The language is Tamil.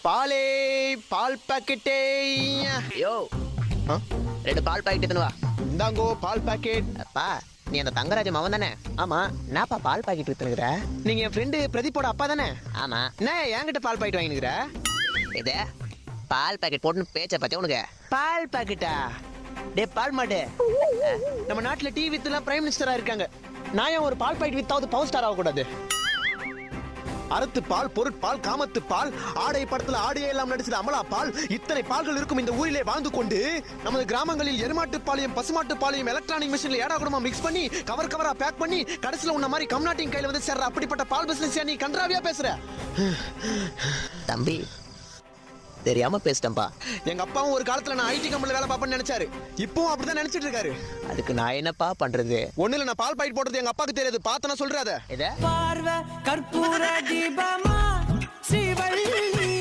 பாலே பால் பாக்கெட்டே. யோ, 2 பால் பாக்கெட் வா. இந்தாங்கோ பால் பாக்கெட். அப்பா, நீ அந்த தங்கராஜ் மவன் தானே? ஆமா. என்னப்பா பால் பாக்கெட் வித்துனுக்குற? நீங்க என் ஃப்ரெண்டு பிரதீப்போட அப்பா தானே? ஆமா. என்ன என்கிட்ட பால் பாக்கெட் வாங்கினுக்குற? இது பால் பாக்கெட் போட்டுன்னு பேச்ச பத்தி உனக்கு. பால் பாக்கெட்டா? டே பால் மாடு, நம்ம நாட்டுல டீ வித்துலாம் பிரைம் மினிஸ்டரா இருக்காங்க. நான் ஏன் ஒரு பால் பாக்கெட் வித்தாவது பவர் ஸ்டார் ஆகக்கூடாது? அறத்து பால், பொருட்பால், காமத்து பால், ஆடை படத்துல ஆடையே எல்லாம் நடிச்சது அமலா பால். இத்தனை பால்கள் இருக்கும் இந்த ஊரிலே வாழ்ந்து கொண்டு நமது கிராமங்களில் எருமாட்டு பாலையும் பசுமாட்டு பாலையும் எலக்ட்ரானிக் மிஷின்ல ஏடா கூடமா மிக்ஸ் பண்ணி கவரா பேக் பண்ணி கடைசியில உன்ன மாதிரி கம்நாட்டின் கையில வந்து சேர்ற அப்படிப்பட்ட பால் பிசினஸ் நீ கன்றாவியா பேசுற. தம்பி, தெரியாம பேசிட்டேன்பா. எங்க அப்பாவும் ஒரு காலத்துல நான் ஐடி கம்பெனில வேலை பார்ப்பேன்னு நினைச்சாரு. இப்பவும் அப்படிதான் நினைச்சிட்டு இருக்காரு. அதுக்கு நான் என்னப்பா பண்றது? ஒண்ணுல நான் பால் பாக்கெட் போடுறது எங்க அப்பாவுக்கு தெரியாது. பார்த்தனா சொல்றாத. இத பார்வை கற்பூர தீபமா ஸ்ரீவள்ளி